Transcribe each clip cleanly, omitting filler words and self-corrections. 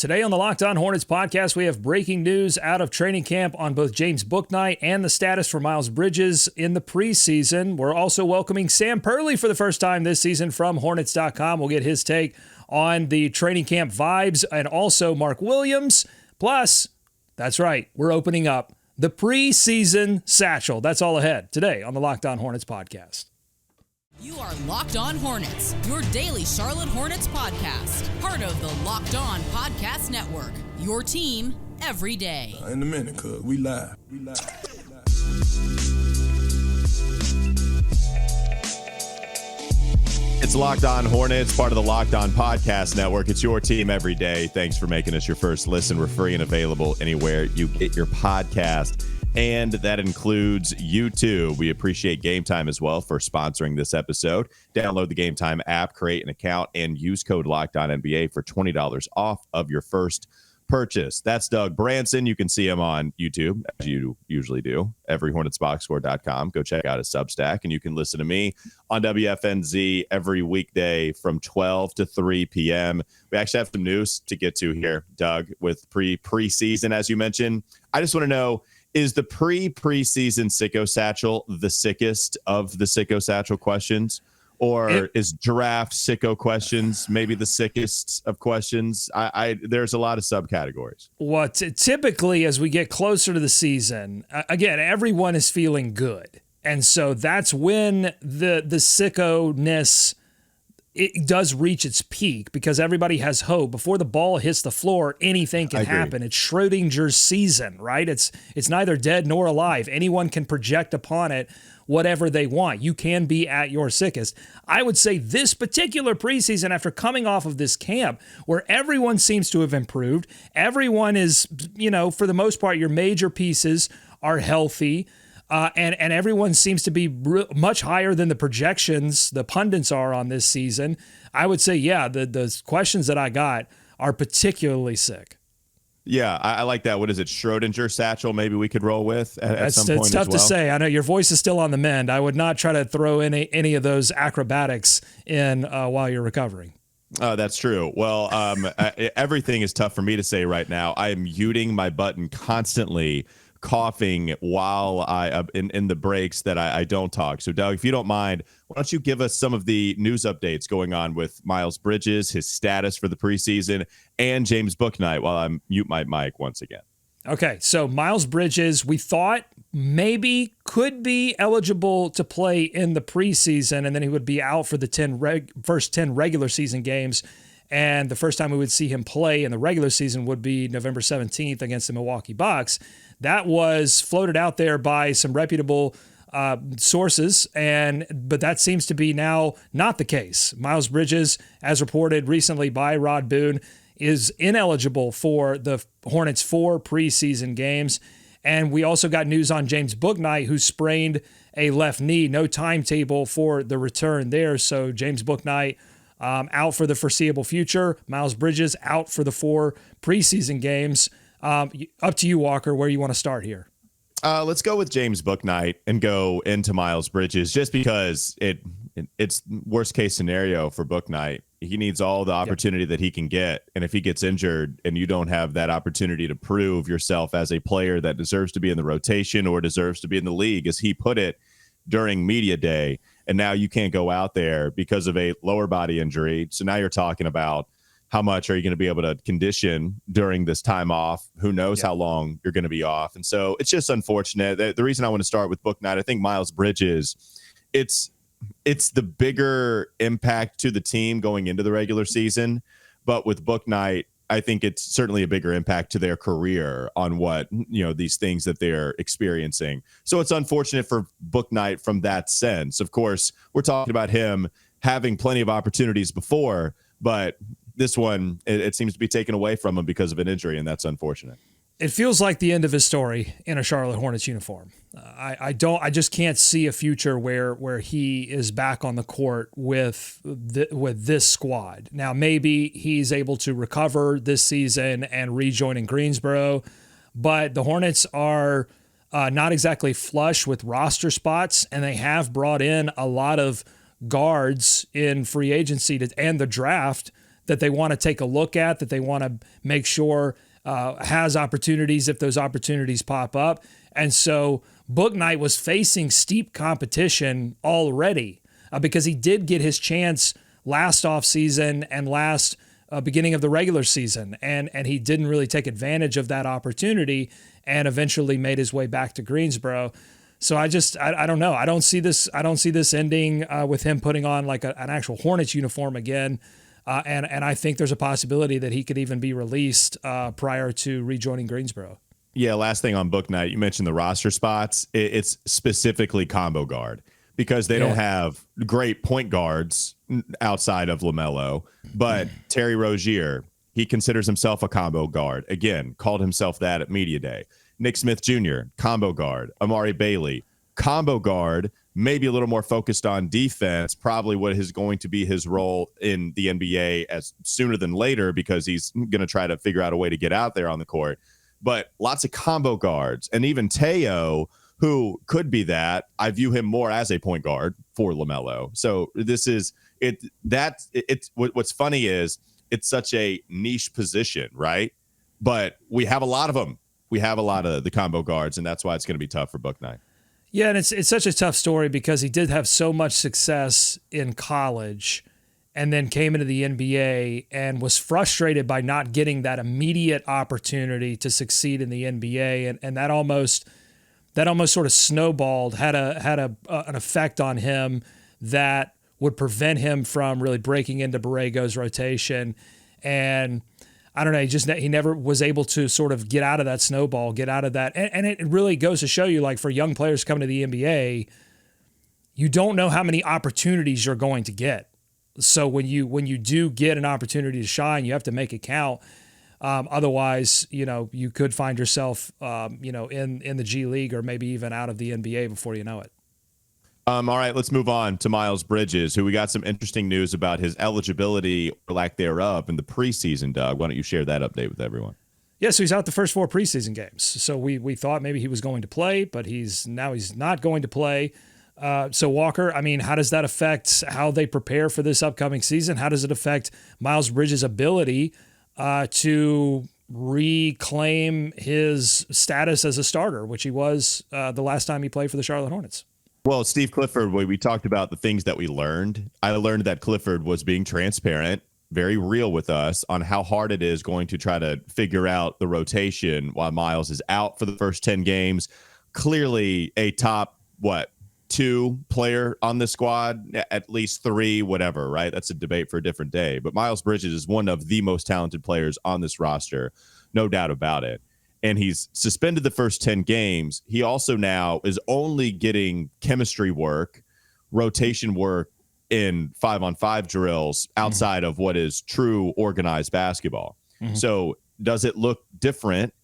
Today on the Locked On Hornets podcast, we have breaking news out of training camp on both James Bouknight and the status for Miles Bridges in the preseason. We're also welcoming Sam Perley for the first time this season from Hornets.com. We'll get his take on the training camp vibes, and also Mark Williams. Plus, that's right, we're opening up the preseason satchel. That's all ahead today on the Locked On Hornets podcast. You are Locked On Hornets, your daily Charlotte Hornets podcast. Part of the Locked On Podcast Network, your team every day. In a minute, cuz we live. It's Locked On Hornets, part of the Locked On Podcast Network. It's your team every day. Thanks for making us your first listen. We're free and available anywhere you get your podcast. And that includes YouTube. We appreciate Game Time as well for sponsoring this episode. Download the Game Time app, create an account, and use code LOCKEDONNBA for $20 off of your first purchase. That's Doug Branson. You can see him on YouTube, as you usually do, everyhornetsboxscore.com. Go check out his Substack, and you can listen to me on WFNZ every weekday from 12 to 3 p.m. We actually have some news to get to here, Doug, with preseason, as you mentioned. I just want to know, is the preseason sicko satchel the sickest of the sicko satchel questions? Or is draft sicko questions maybe the sickest of questions? There's a lot of subcategories. Typically, as we get closer to the season, again, everyone is feeling good. And so that's when the sicko-ness, it does reach its peak because everybody has hope. Before the ball hits the floor, anything can happen. It's Schrodinger's season, right? It's neither dead nor alive. Anyone can project upon it whatever they want. You can be at your sickest. I would say this particular preseason, after coming off of this camp where everyone seems to have improved, everyone is, for the most part, your major pieces are healthy. And everyone seems to be much higher than the projections the pundits are on this season. I would say, the questions that I got are particularly sick. Yeah, I like that. What is it, Schrodinger satchel? Maybe we could roll with at some point. It's tough to say. I know your voice is still on the mend. I would not try to throw any of those acrobatics in while you're recovering. Oh, that's true. Well, everything is tough for me to say right now. I am muting my button constantly, coughing while I in the breaks that I don't talk. So, Doug, if you don't mind, why don't you give us some of the news updates going on with Miles Bridges, his status for the preseason, and James Bouknight while I mute my mic once again. Okay, so Miles Bridges, we thought maybe could be eligible to play in the preseason, and then he would be out for the first 10 regular season games. And the first time we would see him play in the regular season would be November 17th against the Milwaukee Bucks. That was floated out there by some reputable sources, but that seems to be now not the case. Miles Bridges, as reported recently by Rod Boone, is ineligible for the Hornets' 4 preseason games. And we also got news on James Bouknight, who sprained a left knee. No timetable for the return there. So James Bouknight out for the foreseeable future. Miles Bridges out for the 4 preseason games. Up to you, Walker, where you want to start here. Let's go with James Bouknight and go into Miles Bridges, just because it's worst case scenario for Bouknight. He needs all the opportunity that he can get. And if he gets injured and you don't have that opportunity to prove yourself as a player that deserves to be in the rotation or deserves to be in the league, as he put it during media day, and now you can't go out there because of a lower body injury. So now you're talking about how much are you going to be able to condition during this time off? Who knows how long you're going to be off? And so it's just unfortunate. The reason I want to start with Bouknight, I think Miles Bridges, it's the bigger impact to the team going into the regular season. But with Bouknight, I think it's certainly a bigger impact to their career on what, these things that they're experiencing. So it's unfortunate for Bouknight from that sense. Of course, we're talking about him having plenty of opportunities before, but this one, it seems to be taken away from him because of an injury, and that's unfortunate. It feels like the end of his story in a Charlotte Hornets uniform. I just can't see a future where he is back on the court with this squad. Now, maybe he's able to recover this season and rejoin in Greensboro, but the Hornets are not exactly flush with roster spots, and they have brought in a lot of guards in free agency and the draft that they want to take a look at, that they want to make sure has opportunities if those opportunities pop up. And so Bouknight was facing steep competition already because he did get his chance last offseason and last beginning of the regular season, and he didn't really take advantage of that opportunity and eventually made his way back to Greensboro. So I don't know. I don't see this ending with him putting on like an actual Hornets uniform again. And I think there's a possibility that he could even be released prior to rejoining Greensboro. Yeah, last thing on Bouknight, you mentioned the roster spots. It's specifically combo guard because they don't have great point guards outside of LaMelo. But Terry Rozier, he considers himself a combo guard. Again, called himself that at Media Day. Nick Smith Jr., combo guard. Amari Bailey, combo guard, maybe a little more focused on defense, probably what is going to be his role in the NBA as sooner than later because he's going to try to figure out a way to get out there on the court. But lots of combo guards, and even Teo, who could be that. I view him more as a point guard for LaMelo. So this is it. What's funny is it's such a niche position, right? But we have a lot of them. We have a lot of the combo guards, and that's why it's going to be tough for Bouknight. Yeah, and it's such a tough story because he did have so much success in college and then came into the NBA and was frustrated by not getting that immediate opportunity to succeed in the NBA. And that almost sort of snowballed, had an effect on him that would prevent him from really breaking into Borrego's rotation. And I don't know, he never was able to sort of get out of that snowball, get out of that. And it really goes to show you, like, for young players coming to the NBA, you don't know how many opportunities you're going to get. So when you do get an opportunity to shine, you have to make it count. Otherwise, you could find yourself, in the G League or maybe even out of the NBA before you know it. All right, let's move on to Miles Bridges, who we got some interesting news about his eligibility or lack thereof in the preseason. Doug, why don't you share that update with everyone? Yeah, so he's out the first 4 preseason games. So we thought maybe he was going to play, but he's not going to play. So Walker, I mean, how does that affect how they prepare for this upcoming season? How does it affect Miles Bridges' ability to reclaim his status as a starter, which he was the last time he played for the Charlotte Hornets? Well, Steve Clifford, when we talked about the things that we learned, I learned that Clifford was being transparent, very real with us on how hard it is going to try to figure out the rotation while Miles is out for the first 10 games. Clearly a top, 2 player on the squad, at least 3, whatever, right? That's a debate for a different day. But Miles Bridges is one of the most talented players on this roster, no doubt about it. And he's suspended the first 10 games. He also now is only getting chemistry work, rotation work in 5-on-5 drills outside of what is true organized basketball. So does it look different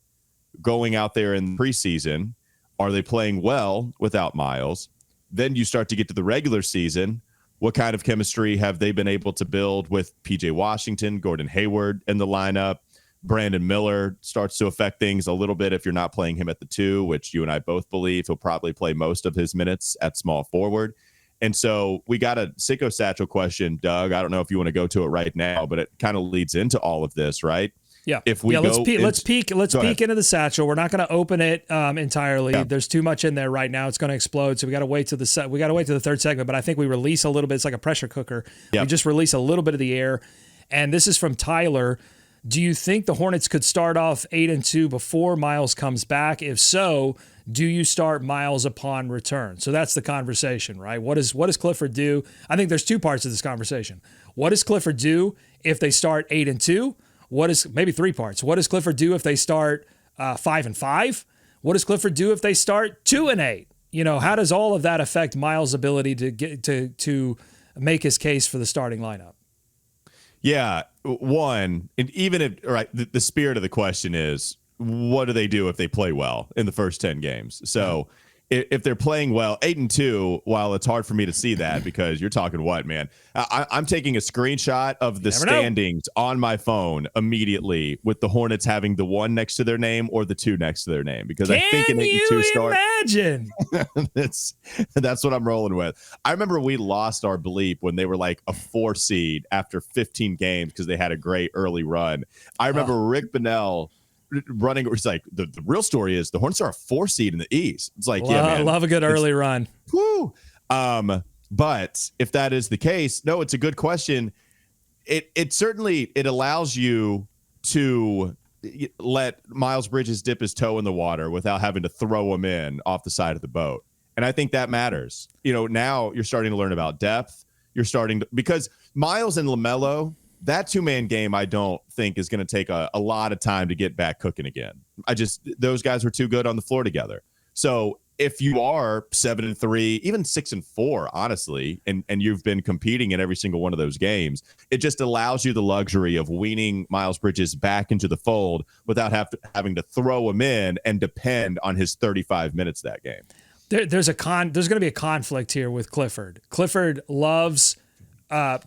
going out there in preseason? Are they playing well without Miles? Then you start to get to the regular season. What kind of chemistry have they been able to build with PJ Washington, Gordon Hayward in the lineup? Brandon Miller starts to affect things a little bit if you're not playing him at the 2, which you and I both believe he'll probably play most of his minutes at small forward. And so we got a Sicko Satchel question, Doug. I don't know if you want to go to it right now, but it kind of leads into all of this, right? Yeah. If we let's peek into the satchel. We're not going to open it entirely. Yeah. There's too much in there right now. It's going to explode. So we got to wait to the third segment. But I think we release a little bit. It's like a pressure cooker. Yep. We just release a little bit of the air. And this is from Tyler. Do you think the Hornets could start off 8-2 before Miles comes back? If so, do you start Miles upon return? So that's the conversation, right? What does Clifford do? I think there's 2 parts of this conversation. What does Clifford do if they start 8-2? Maybe 3 parts? What does Clifford do if they start 5-5? What does Clifford do if they start 2-8? How does all of that affect Miles' ability to get to make his case for the starting lineup? Yeah, one, and even if, right, the spirit of the question is, what do they do if they play well in the first 10 games? So if they're playing well, 8-2, while it's hard for me to see that because you're talking what, man? I'm taking a screenshot of the standings on my phone immediately with the Hornets having the 1 next to their name or the 2 next to their name because I think an 8-2 start. Imagine? that's what I'm rolling with. I remember we lost our bleep when they were like a 4 seed after 15 games because they had a great early run. I remember Rick Bonnell running. It's like the real story is the Hornets are a 4 seed in the East. It's like, yeah, man, love a good early run. Woo. But if that is the case, no, it's a good question. It certainly allows you to let Miles Bridges dip his toe in the water without having to throw him in off the side of the boat. And I think that matters. Now you're starting to learn about depth. Because Miles and LaMelo, that 2-man game, I don't think is going to take a lot of time to get back cooking again. Those guys were too good on the floor together. So if you are 7-3, even 6-4, honestly, and you've been competing in every single one of those games, it just allows you the luxury of weaning Miles Bridges back into the fold without having to throw him in and depend on his 35 minutes that game. There's going to be a conflict here with Clifford. Clifford loves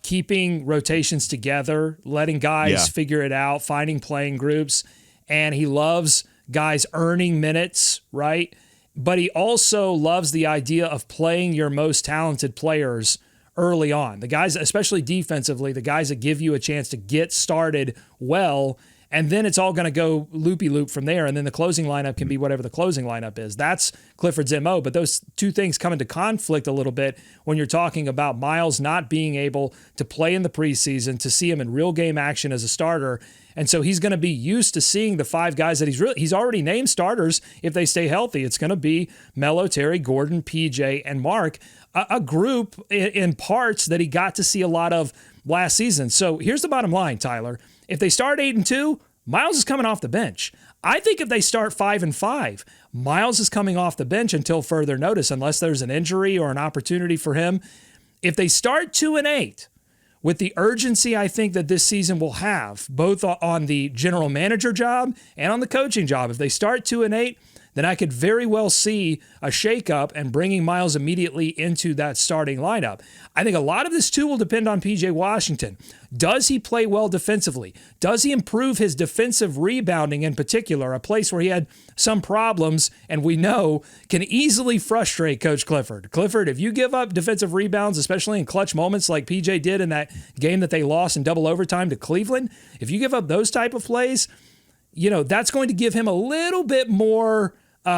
keeping rotations together, letting guys figure it out, finding playing groups, and he loves guys earning minutes, right? But he also loves the idea of playing your most talented players early on. The guys, especially defensively, the guys that give you a chance to get started well, and then it's all going to go loopy-loop from there, and then the closing lineup can be whatever the closing lineup is. That's Clifford's MO, but those two things come into conflict a little bit when you're talking about Miles not being able to play in the preseason, to see him in real game action as a starter, and so he's going to be used to seeing the 5 guys that he's already named starters if they stay healthy. It's going to be Melo, Terry, Gordon, PJ, and Mark, a group in parts that he got to see a lot of last season. So here's the bottom line, Tyler. If they start 8-2, Miles is coming off the bench. I think if they start 5-5, Miles is coming off the bench until further notice, unless there's an injury or an opportunity for him. If they start 2-8, with the urgency I think that this season will have, both on the general manager job and on the coaching job, if they start 2-8, then I could very well see a shakeup and bringing Miles immediately into that starting lineup. I think a lot of this, too, will depend on P.J. Washington. Does he play well defensively? Does he improve his defensive rebounding in particular, a place where he had some problems and we know can easily frustrate Coach Clifford? Clifford, if you give up defensive rebounds, especially in clutch moments like P.J. did in that game that they lost in double overtime to Cleveland, if you give up those type of plays, that's going to give him a little bit more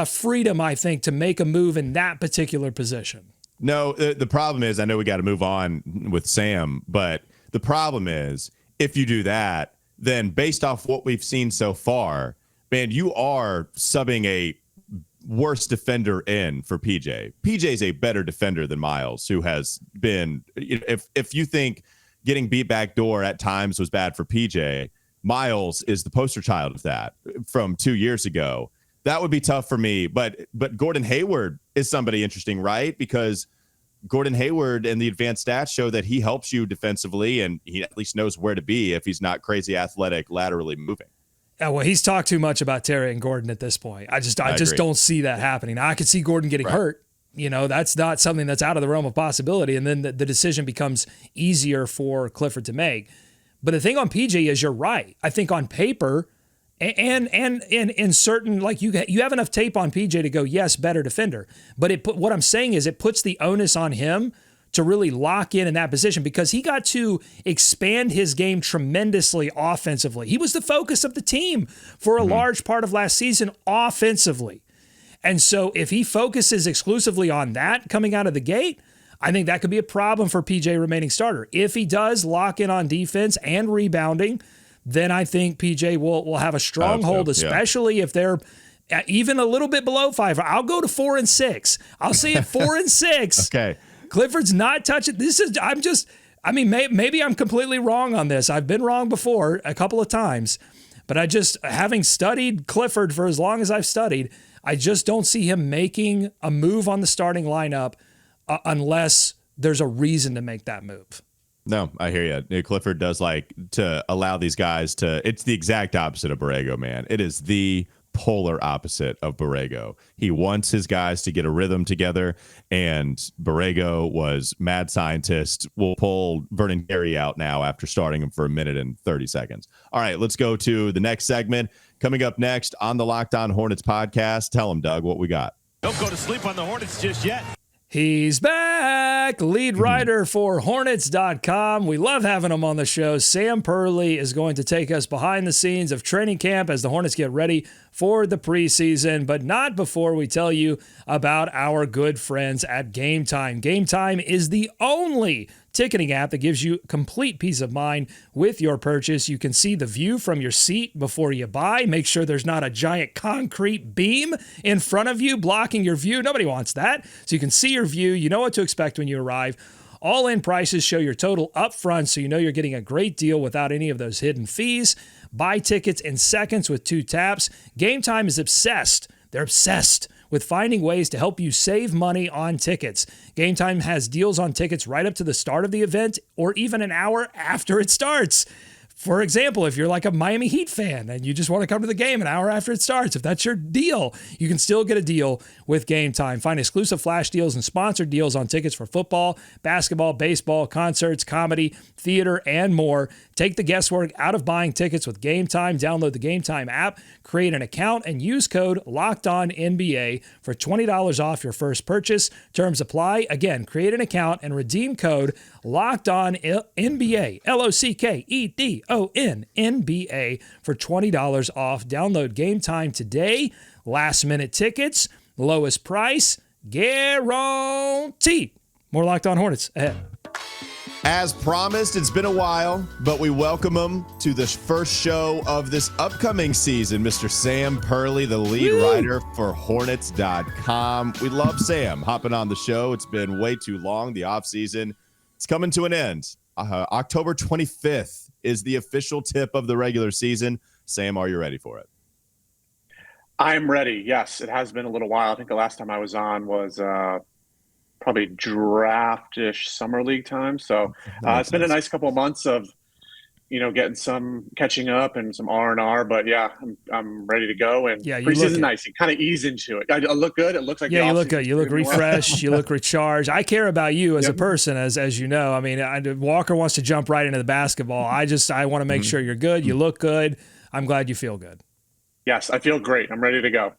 freedom, I think, to make a move in that particular position. No, the problem is, I know we got to move on with Sam, but the problem is, if you do that, then based off what we've seen so far, man, you are subbing a worse defender in for PJ. PJ's a better defender than Miles, who has been, if you think getting beat back door at times was bad for PJ, Miles is the poster child of that from 2 years ago. That would be tough for me, but Gordon Hayward is somebody interesting, right? Because Gordon Hayward and the advanced stats show that he helps you defensively, and he at least knows where to be if he's not crazy athletic, laterally moving. Yeah, well, he's talked too much about Terry and Gordon at this point. I just don't see that happening. Now, I could see Gordon getting hurt. That's not something that's out of the realm of possibility, and then the decision becomes easier for Clifford to make. But the thing on PJ is, you're right. I think on paper, and in certain, like you have enough tape on PJ to go, yes, better defender. But what I'm saying is it puts the onus on him to really lock in that position, because he got to expand his game tremendously offensively. He was the focus of the team for a large part of last season offensively. And so if he focuses exclusively on that coming out of the gate, I think that could be a problem for PJ remaining starter. If he does lock in on defense and rebounding, then I think PJ will have a stronghold, especially if they're even a little bit below 5. I'll go to 4 and 6. I'll say it 4 and 6. Okay. Clifford's not touching. Maybe I'm completely wrong on this. I've been wrong before a couple of times, but having studied Clifford for as long as I've studied, I just don't see him making a move on the starting lineup unless there's a reason to make that move. No, I hear you. Clifford does like to allow these guys to, it's the exact opposite of Borrego, man. It is the polar opposite of Borrego. He wants his guys to get a rhythm together, and Borrego was mad scientist. We'll pull Vernon Carey out now after starting him for a minute and 30 seconds. All right, let's go to the next segment. Coming up next on the Locked On Hornets podcast. Tell him, Doug, what we got. Don't go to sleep on the Hornets just yet. He's back, lead writer for Hornets.com. We love having him on the show. Sam Perley is going to take us behind the scenes of training camp as the Hornets get ready for the preseason, but not before we tell you about our good friends at Game Time. Game Time is the only ticketing app that gives you complete peace of mind with your purchase. You can see the view from your seat before you buy. Make sure there's not a giant concrete beam in front of you blocking your view. Nobody wants that. So you can see your view. You know what to expect when you arrive. All-in prices show your total up front, so you know you're getting a great deal without any of those hidden fees. Buy tickets in seconds with 2 taps. Game Time is obsessed. They're obsessed with finding ways to help you save money on tickets. Game Time has deals on tickets right up to the start of the event or even an hour after it starts. For example, if you're like a Miami Heat fan and you just want to come to the game an hour after it starts, if that's your deal, you can still get a deal with Game Time. Find exclusive flash deals and sponsored deals on tickets for football, basketball, baseball, concerts, comedy, theater, and more. Take the guesswork out of buying tickets with Game Time. Download the Game Time app, create an account, and use code LOCKEDONNBA for $20 off your first purchase. Terms apply. Again, create an account and redeem code LOCKEDONNBA, LOCKEDONNBA for $20 off. Download Game Time today. Last minute tickets, lowest price, guaranteed. More Locked On Hornets ahead. As promised, it's been a while, but we welcome him to the first show of this upcoming season, Mr. Sam Perley, the lead writer for Hornets.com. We love Sam hopping on the show. It's been way too long. The offseason, it's coming to an end. October 25th is the official tip of the regular season. Sam, are you ready for it? I'm ready. Yes, it has been a little while. I think the last time I was on was probably draft-ish summer league time. So it's been a nice couple of months of, getting some catching up and some R&R. But yeah, I'm ready to go. And preseason nice. You kind of ease into it. I look good. It looks like you look good. You look refreshed. You look recharged. I care about you as a person, as you know. I mean, Walker wants to jump right into the basketball. I want to make sure you're good. You look good. I'm glad you feel good. Yes, I feel great. I'm ready to go.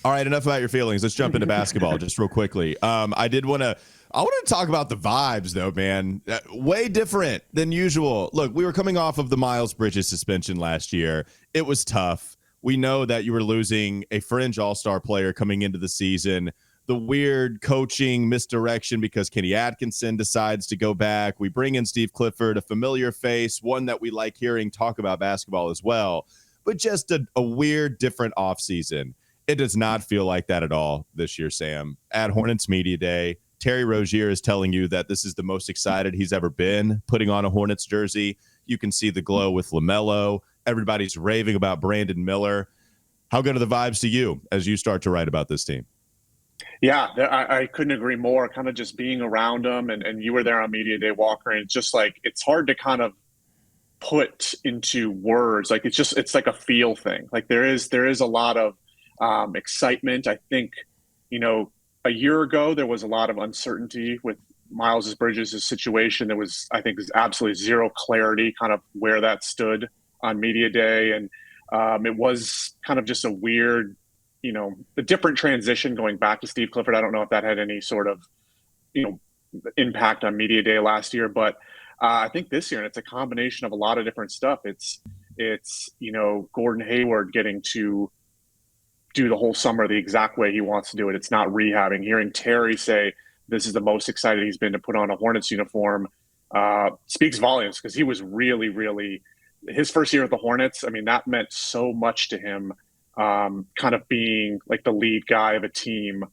All right, enough about your feelings. Let's jump into basketball just real quickly. I wanted to talk about the vibes, though, man. Way different than usual. Look, we were coming off of the Miles Bridges suspension last year. It was tough. We know that you were losing a fringe all-star player coming into the season. The weird coaching misdirection because Kenny Atkinson decides to go back. We bring in Steve Clifford, a familiar face, one that we like hearing talk about basketball as well. But just a weird, different offseason. It does not feel like that at all this year, Sam. At Hornets Media Day, Terry Rozier is telling you that this is the most excited he's ever been putting on a Hornets jersey. You can see the glow with LaMelo. Everybody's raving about Brandon Miller. How good are the vibes to you as you start to write about this team? Yeah, I couldn't agree more. Kind of just being around them, and you were there on Media Day, Walker, and it's just like it's hard to kind of put into words. Like it's like a feel thing. Like there is a lot of excitement. I think, a year ago there was a lot of uncertainty with Miles Bridges' situation. There was, I think, absolutely zero clarity kind of where that stood on Media Day, and it was kind of just a weird, a different transition going back to Steve Clifford. I don't know if that had any sort of, impact on Media Day last year, but I think this year, and it's a combination of a lot of different stuff. It's Gordon Hayward getting to do the whole summer the exact way he wants to do it. It's not rehabbing. Hearing Terry say this is the most excited he's been to put on a Hornets uniform speaks volumes, because he was really, really – his first year at the Hornets, I mean, that meant so much to him, kind of being like the lead guy of a team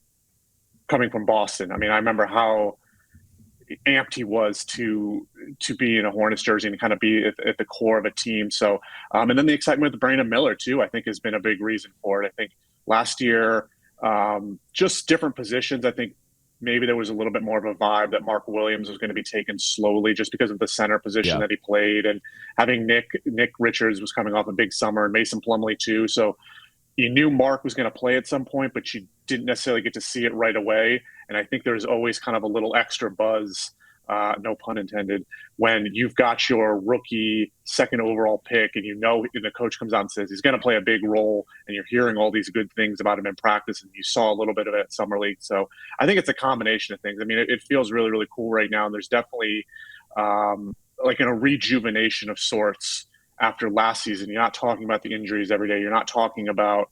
coming from Boston. I mean, I remember how amped he was to be in a Hornets jersey and kind of be at the core of a team. So, and then the excitement with Brandon Miller too, I think has been a big reason for it. I think last year, just different positions. I think maybe there was a little bit more of a vibe that Mark Williams was going to be taken slowly just because of the center position that he played, and having Nick Richards was coming off a big summer, and Mason Plumlee too. So you knew Mark was going to play at some point, but you didn't necessarily get to see it right away. And I think there's always kind of a little extra buzz, no pun intended, when you've got your rookie second overall pick and the coach comes out and says he's going to play a big role, and you're hearing all these good things about him in practice, and you saw a little bit of it at Summer League. So I think it's a combination of things. I mean, it feels really, really cool right now. And there's definitely like a rejuvenation of sorts after last season. You're not talking about the injuries every day. You're not talking about,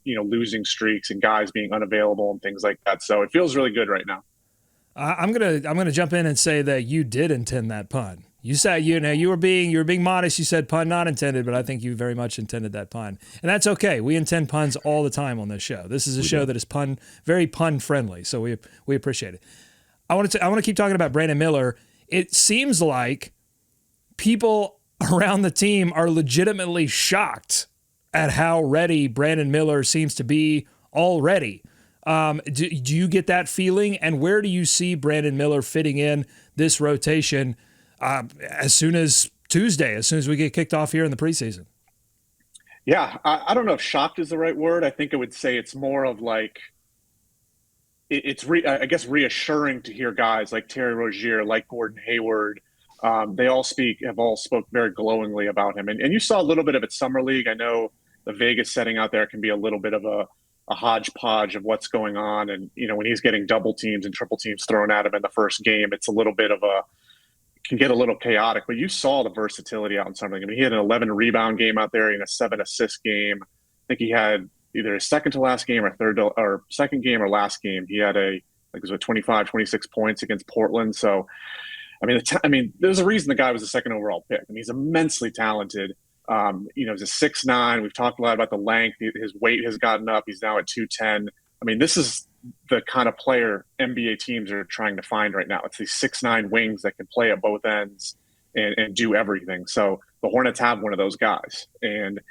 losing streaks and guys being unavailable and things like that. So it feels really good right now. I'm gonna jump in and say that you did intend that pun. You said you were being modest. You said pun not intended, but I think you very much intended that pun, and that's okay. We intend puns all the time on this show. This is a show that is very pun friendly, so we appreciate it. I want to keep talking about Brandon Miller. It seems like people around the team are legitimately shocked at how ready Brandon Miller seems to be already. Do you get that feeling? And where do you see Brandon Miller fitting in this rotation as soon as Tuesday, as soon as we get kicked off here in the preseason? Yeah, I don't know if shocked is the right word. I think I would say it's more of like, I guess reassuring to hear guys like Terry Rozier, like Gordon Hayward. They all spoke very glowingly about him. And you saw a little bit of it Summer League. I know the Vegas setting out there can be a little bit of a hodgepodge of what's going on. And, when he's getting double teams and triple teams thrown at him in the first game, it's a little bit of can get a little chaotic. But you saw the versatility out in Summer League. I mean, he had an 11 rebound game out there and a 7 assist game. I think he had either his second to last game or second game or last game. He had it was 25, 26 points against Portland. So, I mean, there's a reason the guy was the second overall pick. I mean, he's immensely talented. He's a 6'9". We've talked a lot about the length. His weight has gotten up. He's now at 210. I mean, this is the kind of player NBA teams are trying to find right now. It's these 6'9" wings that can play at both ends and do everything. So the Hornets have one of those guys. And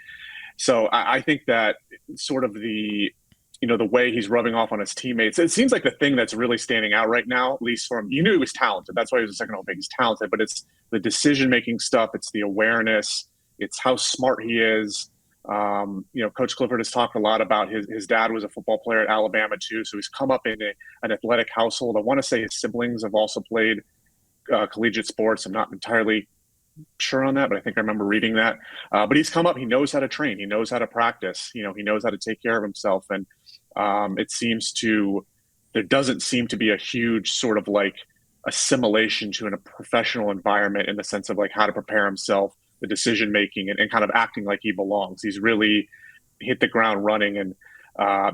so I think that sort of the way he's rubbing off on his teammates, it seems like the thing that's really standing out right now, at least from, you knew he was talented. That's why he was the second overall pick. He's talented, but it's the decision-making stuff. It's the awareness. It's how smart he is. Coach Clifford has talked a lot about his dad was a football player at Alabama too. So he's come up in an athletic household. I want to say his siblings have also played collegiate sports. I'm not entirely sure on that, but I think I remember reading that. But he's come up. He knows how to train. He knows how to practice. He knows how to take care of himself. And there doesn't seem to be a huge sort of like assimilation to a professional environment in the sense of like how to prepare himself, the decision making, and kind of acting like he belongs. He's really hit the ground running, and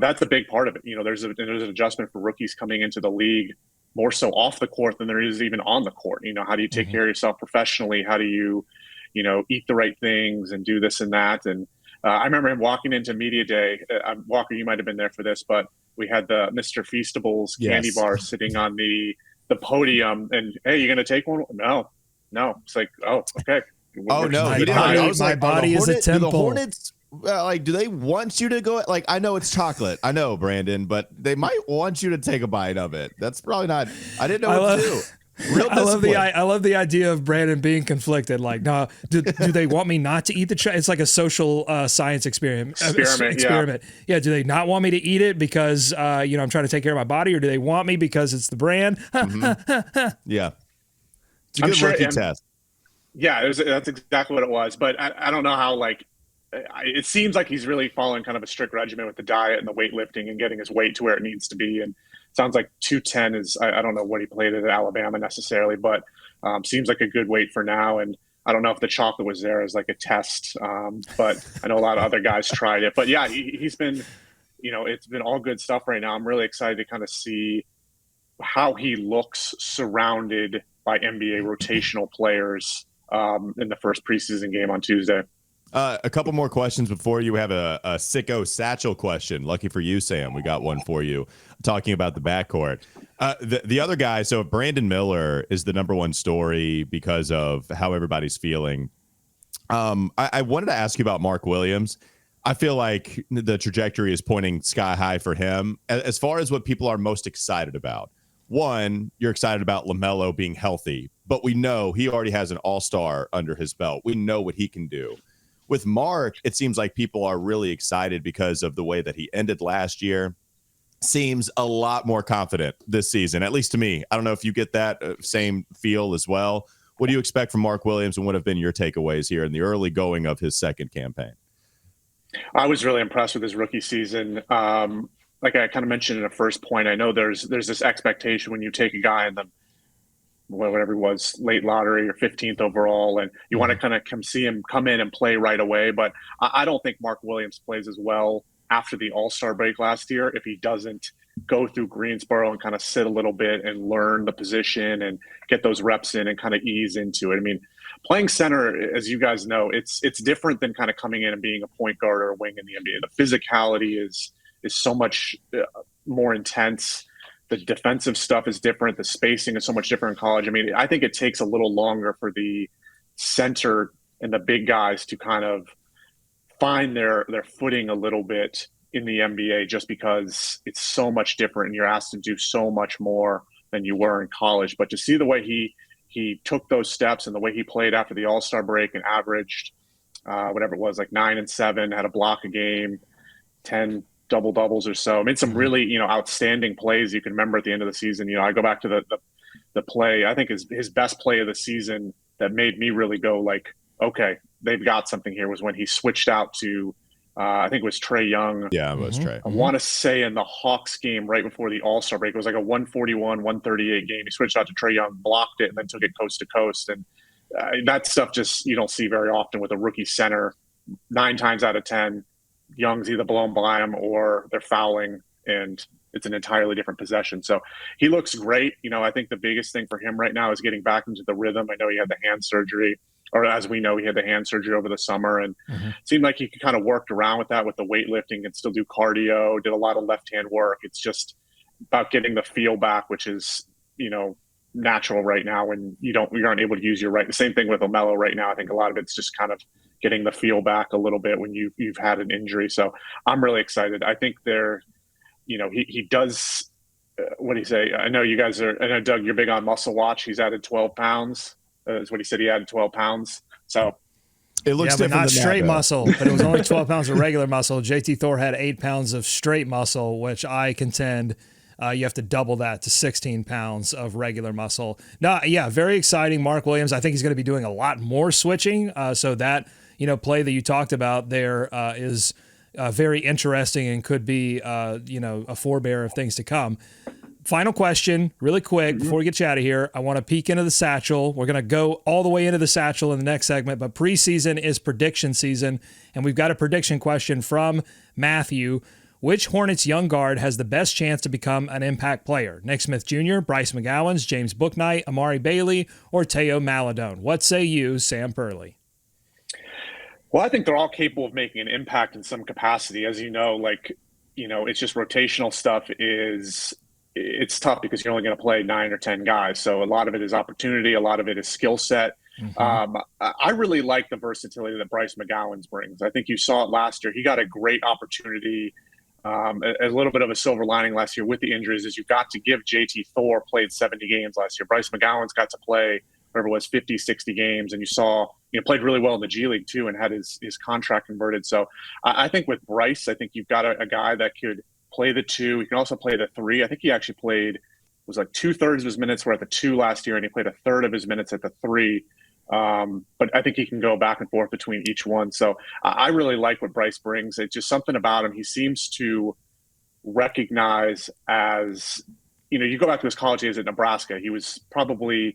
that's a big part of it. There's an adjustment for rookies coming into the league, more so off the court than there is even on the court. How do you take care of yourself professionally? How do you, eat the right things and do this and that? And I remember him walking into media day. Walker, you might have been there for this, but we had the Mr. Feastables candy bar sitting on the podium, and hey, you going to take one? No. It's like, oh, okay. Oh no, he didn't. I was like, my body is a temple. Do the Hornets, do they want you to go? Like, I know it's chocolate. I know, Brandon, but they might want you to take a bite of it. That's probably not. I didn't know what to do. I love the idea of Brandon being conflicted. Like, no, do they want me not to eat the it's like a social science experiment. Yeah. Do they not want me to eat it because I'm trying to take care of my body, or do they want me because it's the brand? Yeah, it's a good rookie test. Yeah, that's exactly what it was. But I don't know how, it seems like he's really following kind of a strict regimen with the diet and the weightlifting and getting his weight to where it needs to be. And it sounds like 210 is, I don't know what he played at Alabama necessarily, but seems like a good weight for now. And I don't know if the chocolate was there as like a test, but I know a lot of other guys tried it. But yeah, he's been, it's been all good stuff right now. I'm really excited to kind of see how he looks surrounded by NBA rotational players in the first preseason game on Tuesday. A couple more questions before you. Have a sicko satchel question. Lucky for you, Sam, we got one for you talking about the backcourt. The other guy, so Brandon Miller is the number one story because of how everybody's feeling. I wanted to ask you about Mark Williams. I feel like the trajectory is pointing sky high for him. As far as what people are most excited about, one, you're excited about LaMelo being healthy, but we know he already has an all-star under his belt. We know what he can do. With Mark, it seems like people are really excited because of the way that he ended last year. Seems a lot more confident this season, at least to me. I don't know if you get that same feel as well. What do you expect from Mark Williams, and what have been your takeaways here in the early going of his second campaign? I was really impressed with his rookie season. Like I kind of mentioned in the first point, I know there's this expectation when you take a guy in the whatever it was, late lottery or 15th overall, and you want to kind of see him come in and play right away. But I don't think Mark Williams plays as well after the All-Star break last year if he doesn't go through Greensboro and kind of sit a little bit and learn the position and get those reps in and kind of ease into it. I mean, playing center, as you guys know, it's different than kind of coming in and being a point guard or a wing in the NBA. The physicality is so much more intense. The defensive stuff is different. The spacing is so much different in college. I mean, I think it takes a little longer for the center and the big guys to kind of find their footing a little bit in the NBA, just because it's so much different and you're asked to do so much more than you were in college. But to see the way he took those steps and the way he played after the All-Star break and averaged whatever it was, like 9 and 7, had a block a game, 10 double doubles or so. I mean, some really, outstanding plays you can remember at the end of the season. I go back to the play. I think his best play of the season that made me really go like, okay, they've got something here, was when he switched out to, I think it was Trae Young. Yeah, it was Trae. I want to say in the Hawks game right before the All-Star break, it was like a 141-138 game. He switched out to Trae Young, blocked it, and then took it coast to coast. And that stuff just you don't see very often with a rookie center. 9 times out of 10, Young's either blown by him or they're fouling, and it's an entirely different possession. So he looks great. I think the biggest thing for him right now is getting back into the rhythm. I know he had the hand surgery, or as we know, he had the hand surgery over the summer, and it seemed like he kind of worked around with that with the weightlifting and still do cardio, did a lot of left-hand work. It's just about getting the feel back, which is, natural right now when you aren't able to use your right. The same thing with LaMelo right now. I think a lot of it's just kind of getting the feel back a little bit when you've had an injury. So I'm really excited. I think he does, what do you say? I know Doug, you're big on Muscle Watch. He's added 12 pounds. Is what he said. He added 12 pounds. So it looks different, but not than straight that, muscle, but it was only 12 pounds of regular muscle. JT Thor had 8 pounds of straight muscle, which I contend you have to double that to 16 pounds of regular muscle. No, yeah, very exciting. Mark Williams, I think he's going to be doing a lot more switching. So that, play that you talked about there is very interesting and could be, a forebearer of things to come. Final question, really quick, before we get you out of here. I want to peek into the satchel. We're going to go all the way into the satchel in the next segment, but preseason is prediction season, and we've got a prediction question from Matthew. Which Hornets young guard has the best chance to become an impact player? Nick Smith Jr., Bryce McGowens, James Bouknight, Amari Bailey, or Teo Maladone? What say you, Sam Perley? Well, I think they're all capable of making an impact in some capacity. As you know, it's just rotational stuff it's tough because you're only going to play 9 or 10 guys. So a lot of it is opportunity. A lot of it is skill set. I really like the versatility that Bryce McGowens brings. I think you saw it last year. He got a great opportunity. A little bit of a silver lining last year with the injuries is you got to give JT Thor played 70 games last year. Bryce McGowens got to play whatever it was, 50, 60 games. And you saw, played really well in the G League too and had his contract converted. So I think with Bryce, I think you've got a guy that could play the 2. He can also play the 3. I think he actually was like 2/3 of his minutes were at the 2 last year, and he played 1/3 of his minutes at the 3. But I think he can go back and forth between each one. So I really like what Bryce brings. It's just something about him. He seems to recognize as, you go back to his college days at Nebraska, he was probably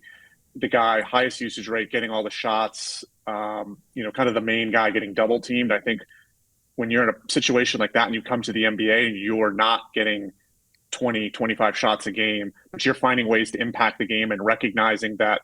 the guy, highest usage rate, getting all the shots, kind of the main guy getting double teamed. I think when you're in a situation like that and you come to the NBA and you're not getting 20, 25 shots a game, but you're finding ways to impact the game and recognizing that,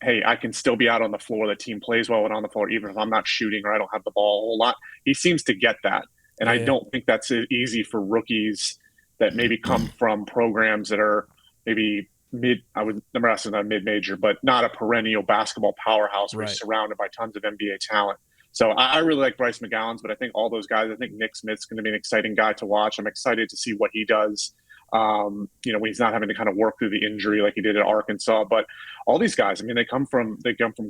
hey, I can still be out on the floor. The team plays well and on the floor, even if I'm not shooting or I don't have the ball a whole lot. He seems to get that. And I don't think that's easy for rookies that maybe come from programs that are maybe Nebraska's not a mid-major, but not a perennial basketball powerhouse where he's surrounded by tons of NBA talent. So I really like Bryce McGowens, but I think all those guys, I think Nick Smith's going to be an exciting guy to watch. I'm excited to see what he does. When he's not having to kind of work through the injury like he did at Arkansas. But all these guys, they come from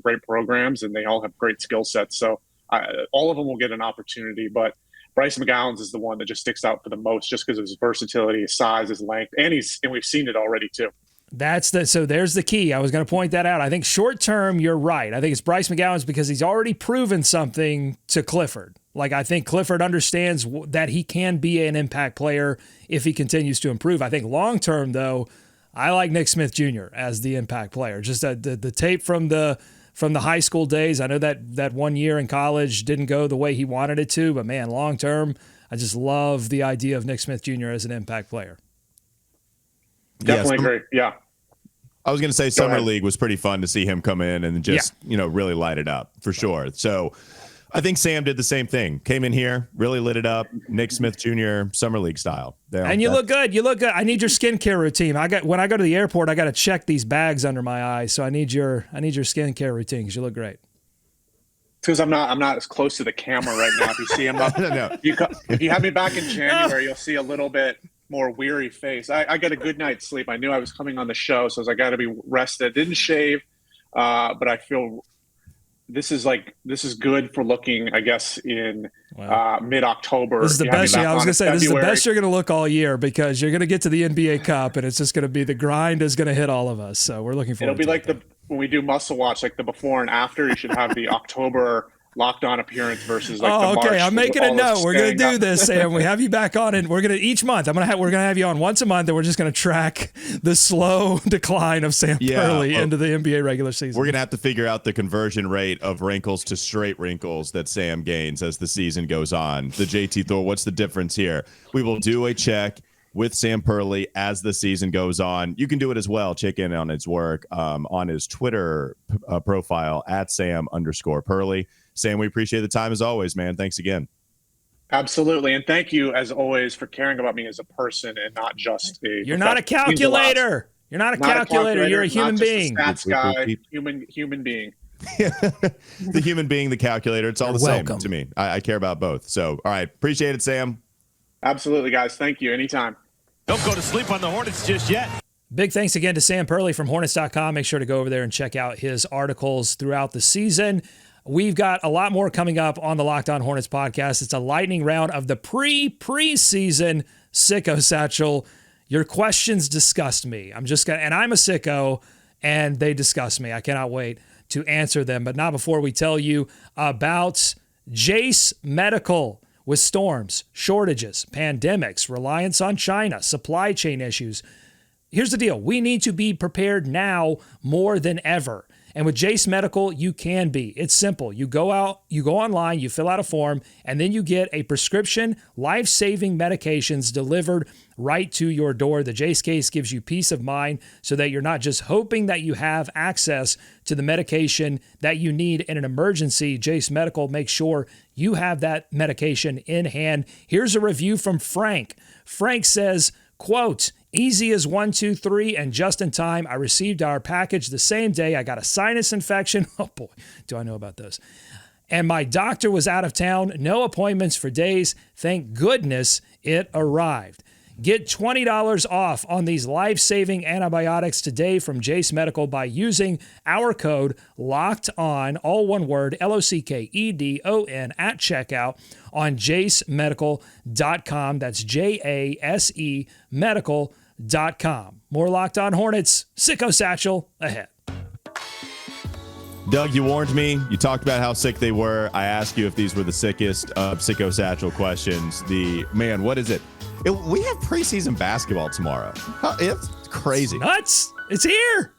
great programs and they all have great skill sets. So all of them will get an opportunity, but Bryce McGowan's is the one that just sticks out for the most, just because of his versatility, his size, his length, and we've seen it already too. So there's the key. I was going to point that out. I think short term, you're right. I think it's Bryce McGowan's because he's already proven something to Clifford. Like, I think Clifford understands that he can be an impact player if he continues to improve. I think long term, though, I like Nick Smith Jr. as the impact player. Just the tape from the high school days. I know that 1 year in college didn't go the way he wanted it to, but man, long term, I just love the idea of Nick Smith Jr. as an impact player. Definitely agree. Yeah. I was going to say Summer League was pretty fun to see him come in and just, really light it up for sure. So I think Sam did the same thing. Came in here, really lit it up. Nick Smith Jr. Summer League style. And you look good. You look good. I need your skincare routine. When I go to the airport, I got to check these bags under my eyes. So I need your skincare routine because you look great. Because I'm not as close to the camera right now. If you see him up, if you have me back in January, you'll see a little bit more weary face. I got a good night's sleep. I knew I was coming on the show, so I got to be rested. Didn't shave, but I feel this is good for looking, I guess, in mid-October. This is the best. I was going to say, this is the best you're going to look all year because you're going to get to the NBA Cup, and it's just going to be the grind is going to hit all of us. So we're looking forward to it. It'll be like when we do Muscle Watch, like the before and after. You should have the October locked on appearance versus the March. Okay, I'm making a note. We're going to do this, Sam. We have you back on, and we're going to each month. We're going to have you on once a month, and we're just going to track the slow decline of Sam Perley into the NBA regular season. We're going to have to figure out the conversion rate of wrinkles to straight wrinkles that Sam gains as the season goes on. The JT Thor, what's the difference here? We will do a check with Sam Perley as the season goes on. You can do it as well. Check in on his work on his Twitter profile at Sam_Perley. Sam, we appreciate the time as always, man. Thanks again. Absolutely. And thank you, as always, for caring about me as a person and not just You're not a calculator. You're not a calculator. You're a human being. Stats guy, human being. The human being, the calculator. It's all the same to me. I care about both. So, all right. Appreciate it, Sam. Absolutely, guys. Thank you. Anytime. Don't go to sleep on the Hornets just yet. Big thanks again to Sam Perley from Hornets.com. Make sure to go over there and check out his articles throughout the season. We've got a lot more coming up on the Locked On Hornets podcast. It's a lightning round of the preseason Sicko Satchel. Your questions disgust me. I'm a sicko, and they disgust me. I cannot wait to answer them, but not before we tell you about Jace Medical. With storms, shortages, pandemics, reliance on China, supply chain issues. Here's the deal. We need to be prepared now more than ever. And with Jace Medical, you can be. It's simple. You go online, you fill out a form, and then you get a prescription, life-saving medications delivered right to your door. The Jace case gives you peace of mind so that you're not just hoping that you have access to the medication that you need in an emergency. Jace Medical makes sure you have that medication in hand. Here's a review from Frank. Frank says, quote, easy as 1, 2, 3, and just in time. I received our package the same day. I got a sinus infection. Oh boy, do I know about those. And my doctor was out of town. No appointments for days. Thank goodness it arrived. Get $20 off on these life-saving antibiotics today from Jace Medical by using our code LOCKEDON, all one word, LOCKEDON at checkout on jacemedical.com. That's JASE medical.com. More Locked On Hornets, Sicko Satchel ahead. Doug, you warned me. You talked about how sick they were. I asked you if these were the sickest of Sicko Satchel questions. What is it? We have preseason basketball tomorrow. It's crazy. It's nuts. It's here.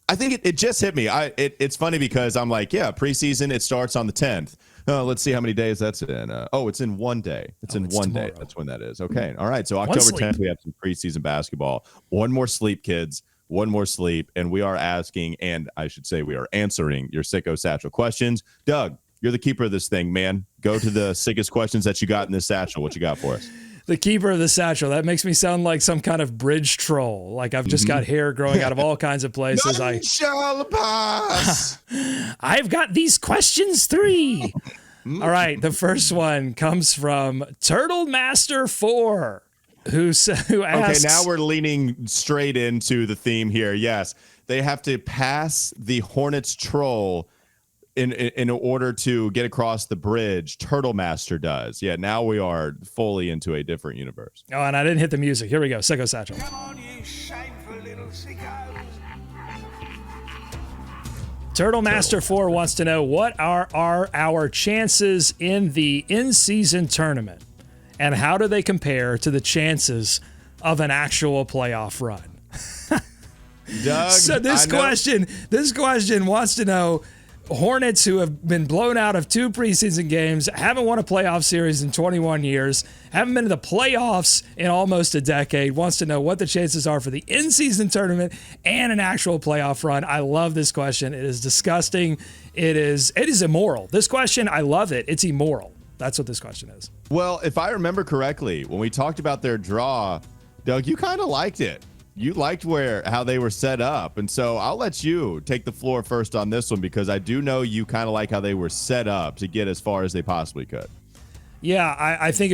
I think it just hit me. It's funny because I'm like, yeah, preseason, it starts on the 10th. Let's see how many days that's in. It's in 1 day. It's in 1 day. That's when that is. Okay. All right. So October 10th, we have some preseason basketball. One more sleep, kids. One more sleep. And we are asking, and I should say we are answering your Sicko Satchel questions. Doug, you're the keeper of this thing, man. Go to the sickest questions that you got in this satchel. What you got for us? The keeper of the satchel. That makes me sound like some kind of bridge troll. Like I've just got hair growing out of all kinds of places. None shall pass. I've got these questions 3. All right. The first one comes from Turtle Master 4, who asks. Okay, now we're leaning straight into the theme here. Yes, they have to pass the Hornets troll in order to get across the bridge, Turtle Master does. Yeah, now we are fully into a different universe. Oh, and I didn't hit the music. Here we go. Sicko Satchel. Come on, you shameful little sickos. Turtle Master 4 wants to know, what are our chances in the in-season tournament, and how do they compare to the chances of an actual playoff run? Doug, So this question wants to know, Hornets, who have been blown out of 2 preseason games, haven't won a playoff series in 21 years, haven't been to the playoffs in almost a decade, wants to know what the chances are for the in-season tournament and an actual playoff run. I love this question. It is disgusting. It is immoral. This question, I love it. It's immoral. That's what this question is. Well, if I remember correctly, when we talked about their draw, Doug, you kind of liked it. You liked how they were set up. And so I'll let you take the floor first on this one, because I do know you kind of like how they were set up to get as far as they possibly could. Yeah, I think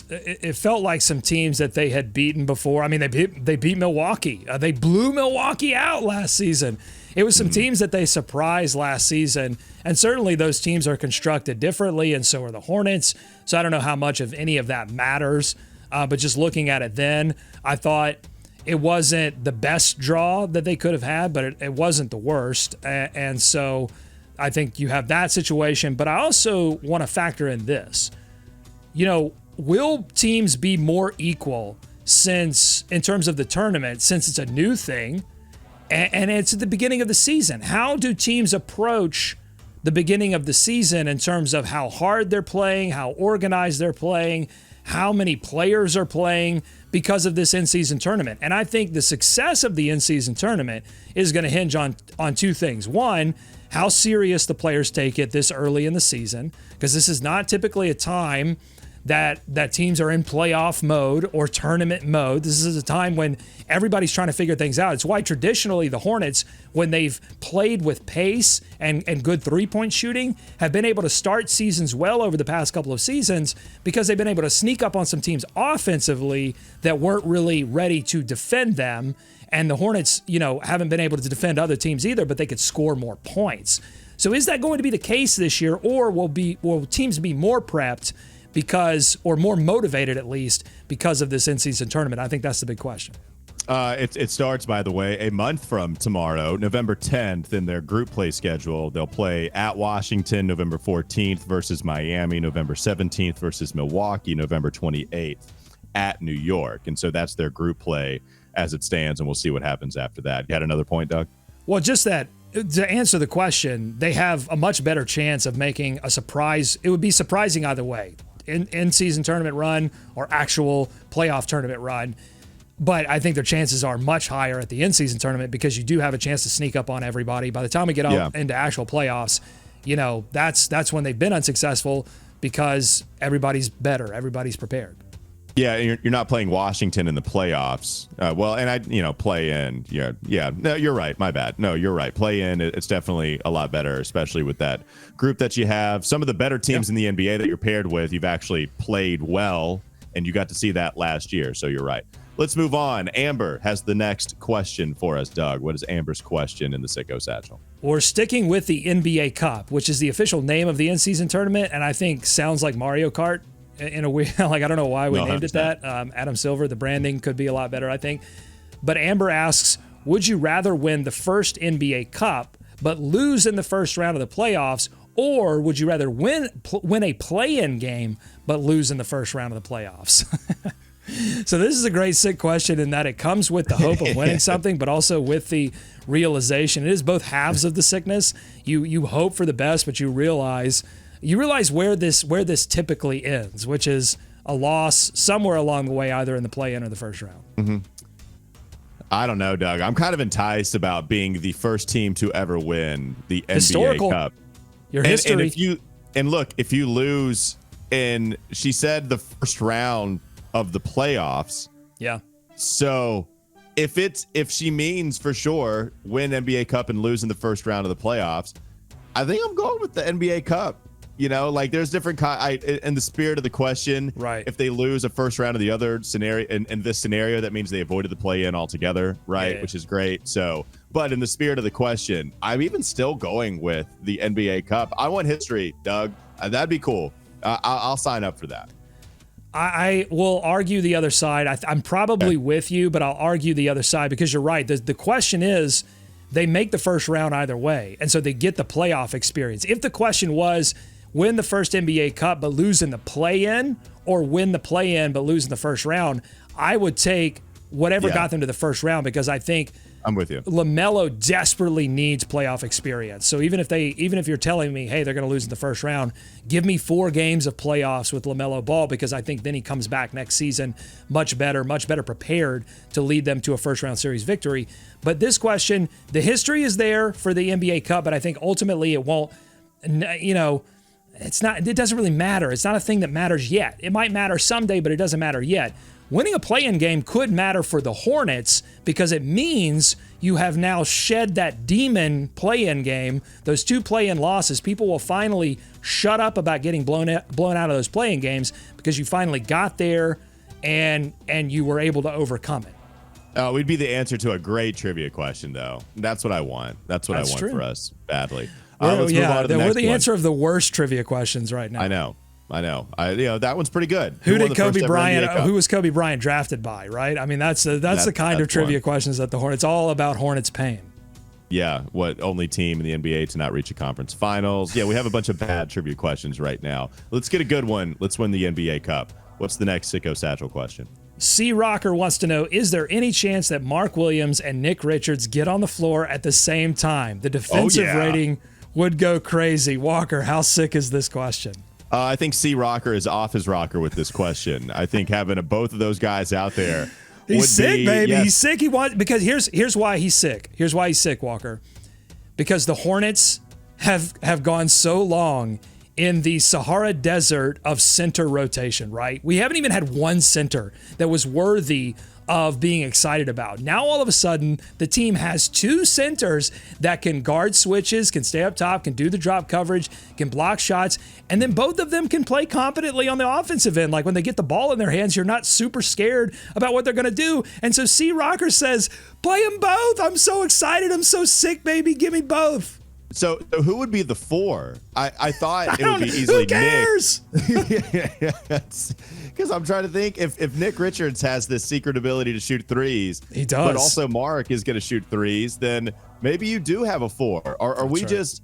it felt like some teams that they had beaten before. I mean, they beat Milwaukee. They blew Milwaukee out last season. It was some teams that they surprised last season, and certainly those teams are constructed differently, and so are the Hornets. So I don't know how much of any of that matters. But just looking at it then, I thought it wasn't the best draw that they could have had, but it wasn't the worst. And so I think you have that situation. But I also want to factor in this. You know, will teams be more equal since, in terms of the tournament, since it's a new thing and it's at the beginning of the season? How do teams approach the beginning of the season in terms of how hard they're playing, how organized they're playing, how many players are playing because of this in-season tournament? And I think the success of the in-season tournament is going to hinge on 2 things. One, how serious the players take it this early in the season, because this is not typically a time that teams are in playoff mode or tournament mode. This is a time when everybody's trying to figure things out. It's why traditionally the Hornets, when they've played with pace and good three-point shooting, have been able to start seasons well over the past couple of seasons, because they've been able to sneak up on some teams offensively that weren't really ready to defend them. And the Hornets, haven't been able to defend other teams either, but they could score more points. So is that going to be the case this year, or will teams be more prepped or more motivated at least, because of this in-season tournament? I think that's the big question. It starts, by the way, a month from tomorrow, November 10th, in their group play schedule. They'll play at Washington November 14th versus Miami, November 17th versus Milwaukee, November 28th at New York. And so that's their group play as it stands, and we'll see what happens after that. You had another point, Doug? Well, just that, to answer the question, they have a much better chance of making a surprise. It would be surprising either way, in-season tournament run or actual playoff tournament run. But I think their chances are much higher at the in-season tournament, because you do have a chance to sneak up on everybody. By the time we get into actual playoffs, that's when they've been unsuccessful, because everybody's better, everybody's prepared. Yeah, and you're not playing Washington in the playoffs. Play in. Yeah. No, you're right. My bad. No, you're right. Play in. It's definitely a lot better, especially with that group that you have. Some of the better teams in the NBA that you're paired with, you've actually played well, and you got to see that last year. So you're right. Let's move on. Amber has the next question for us, Doug. What is Amber's question in the Sicko Satchel? We're sticking with the NBA Cup, which is the official name of the in-season tournament, and I think sounds like Mario Kart. In a way, I don't know why we named it that. Adam Silver, the branding could be a lot better, I think. But Amber asks, would you rather win the first NBA Cup but lose in the first round of the playoffs, or would you rather win a play-in game but lose in the first round of the playoffs? So this is a great sick question in that it comes with the hope of winning something, but also with the realization. It is both halves of the sickness. You hope for the best, but you realize where this typically ends, which is a loss somewhere along the way, either in the play-in or the first round. Mm-hmm. I don't know, Doug. I'm kind of enticed about being the first team to ever win the NBA Cup. Your history. If you lose in, she said, the first round of the playoffs. Yeah. So if she means for sure win NBA Cup and lose in the first round of the playoffs, I think I'm going with the NBA Cup. There's different in the spirit of the question, right? If they lose a first round of the other scenario, in this scenario, that means they avoided the play-in altogether, right? Yeah. Which is great. So But in the spirit of the question, I'm even still going with the NBA Cup. I want history, Doug. That'd be cool. I'll sign up for that. I will argue the other side. I'm probably with you, but I'll argue the other side because you're right. The question is, they make the first round either way, and so they get the playoff experience. If the question was win the first NBA Cup but lose in the play-in, or win the play-in but lose in the first round, I would take whatever got them to the first round because I think I'm with you. LaMelo desperately needs playoff experience. So even if you're telling me, hey, they're going to lose in the first round, give me 4 games of playoffs with LaMelo Ball because I think then he comes back next season much better prepared to lead them to a first-round series victory. But this question, the history is there for the NBA Cup, but I think ultimately it won't, it doesn't really matter. It's not a thing that matters yet. It might matter someday, but it doesn't matter yet. Winning a play-in game could matter for the Hornets because it means you have now shed that demon play-in game. Those 2 play-in losses, people will finally shut up about getting blown out of those play-in games because you finally got there and you were able to overcome it. We'd be the answer to a great trivia question, though. That's what I want. That's what I want for us badly. Let's move on to the next we're the one. answer of the worst trivia questions right now. I know. That one's pretty good. Who was Kobe Bryant drafted by, right? I mean, that's the kind of trivia questions that the Hornets, all about Hornets pain. Yeah, what only team in the NBA to not reach a conference finals. Yeah, we have a bunch of bad trivia questions right now. Let's get a good one. Let's win the NBA Cup. What's the next Sicko Satchel question? C. Rocker wants to know, is there any chance that Mark Williams and Nick Richards get on the floor at the same time? The defensive rating would go crazy. Walker, how sick is this question? I think C. Rocker is off his rocker with this question. I think having both of those guys out there. He's sick, baby. Yes. He's sick. Because here's why he's sick. Here's why he's sick, Walker. Because the Hornets have gone so long in the Sahara Desert of center rotation, right? We haven't even had one center that was worthy of being excited about. Now, all of a sudden, the team has 2 centers that can guard switches, can stay up top, can do the drop coverage, can block shots, and then both of them can play competently on the offensive end. Like when they get the ball in their hands, you're not super scared about what they're going to do. And so C. Rocker says, play them both. I'm so excited. I'm so sick, baby. Give me both. So who would be the 4? I thought it would be easily Nick. Who cares? Because I'm trying to think if Nick Richards has this secret ability to shoot threes, he does. But also Mark is going to shoot threes, then maybe you do have a 4. Are we just?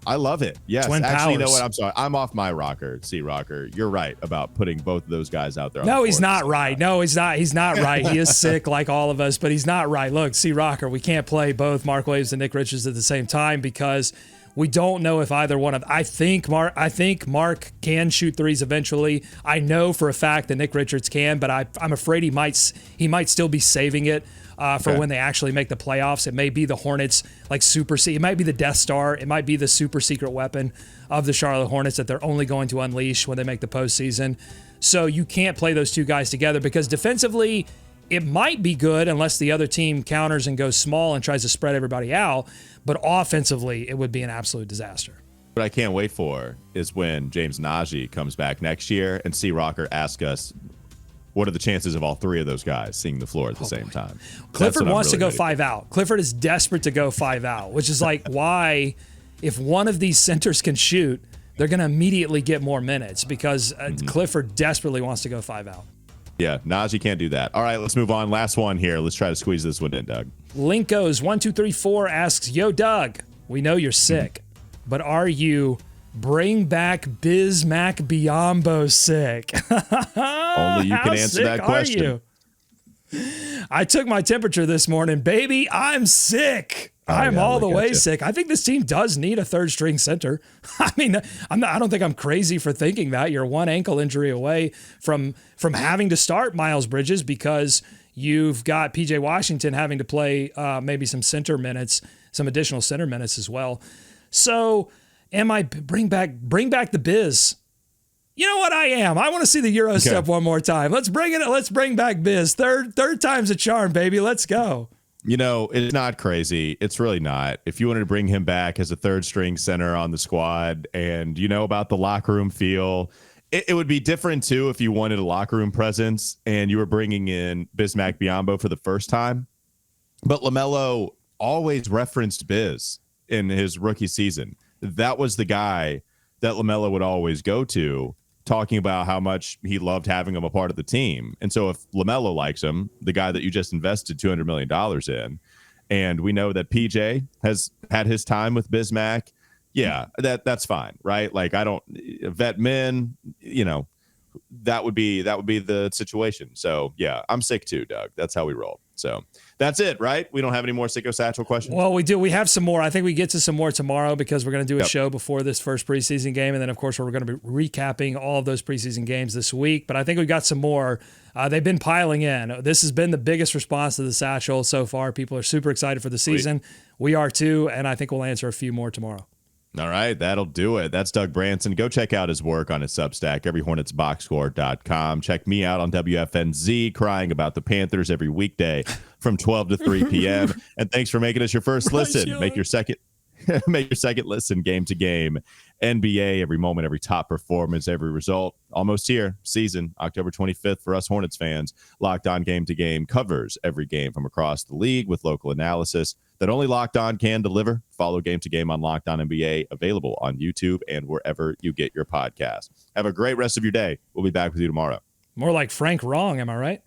I love it. Yes, Twin actually, powers. you know what? I'm sorry. I'm off my rocker, C. Rocker. You're right about putting both of those guys out there. No, he's not right. No, he's not. He's not right. He is sick like all of us, but he's not right. Look, C. Rocker, we can't play both Mark Williams and Nick Richards at the same time because we don't know if either one of. I think Mark can shoot threes eventually. I know for a fact that Nick Richards can, but I'm afraid he might still be saving it. For when they actually make the playoffs. It may be the Hornets it might be the Death Star. It might be the super secret weapon of the Charlotte Hornets that they're only going to unleash when they make the postseason. So you can't play those 2 guys together because defensively it might be good unless the other team counters and goes small and tries to spread everybody out. But offensively, it would be an absolute disaster. What I can't wait for is when James Najee comes back next year and C. Rocker asks us, what are the chances of all 3 of those guys seeing the floor at the same time? Clifford wants to go 5 out. Clifford is desperate to go 5 out, which is like why, if one of these centers can shoot, they're going to immediately get more minutes because Clifford desperately wants to go 5 out. Yeah, Najee can't do that. All right, let's move on. Last one here. Let's try to squeeze this one in, Doug. Linko's 1234 asks, Yo, Doug, we know you're sick, but are you bring back Bismack Biyombo sick? Only you can answer that question. I took my temperature this morning. Baby, I'm sick. I'm all the way sick. I think this team does need a 3rd string center. I mean, I don't think I'm crazy for thinking that. You're one ankle injury away from having to start Miles Bridges because you've got PJ Washington having to play maybe some additional center minutes as well. So bring back the Biz? You know what I am? I want to see the Euro step one more time. Let's bring back Biz. Third time's a charm, baby. Let's go. You know, it's not crazy. It's really not. If you wanted to bring him back as a 3rd string center on the squad and you know about the locker room feel, it would be different too if you wanted a locker room presence and you were bringing in Bismack Biyombo for the first time. But LaMelo always referenced Biz in his rookie season. That was the guy that LaMelo would always go to, talking about how much he loved having him a part of the team. And so if LaMelo likes him, the guy that you just invested $200 million in, and we know that PJ has had his time with Bismack, yeah, that's fine, right? Like, I don't vet men, that would be the situation. So yeah, I'm sick too, Doug. That's how we roll. So that's it, right? We don't have any more Sicko Satchel questions. Well, we do. We have some more. I think we get to some more tomorrow because we're going to do a show before this first preseason game. And then, of course, we're going to be recapping all of those preseason games this week. But I think we got some more. They've been piling in. This has been the biggest response to the Satchel so far. People are super excited for the season. We are too. And I think we'll answer a few more tomorrow. All right, that'll do it. That's Doug Branson. Go check out his work on his Substack, everyhornetsboxscore.com. Check me out on WFNZ, crying about the Panthers every weekday from 12 to 3 p.m. And thanks for making us your first listen. Make your second listen, game to game. NBA, every moment, every top performance, every result. Almost here. Season, October 25th for us Hornets fans. Locked On Game to Game covers every game from across the league with local analysis that only Locked On can deliver. Follow Game to Game on Locked On NBA, available on YouTube and wherever you get your podcasts. Have a great rest of your day. We'll be back with you tomorrow. More like Frank Wrong, am I right?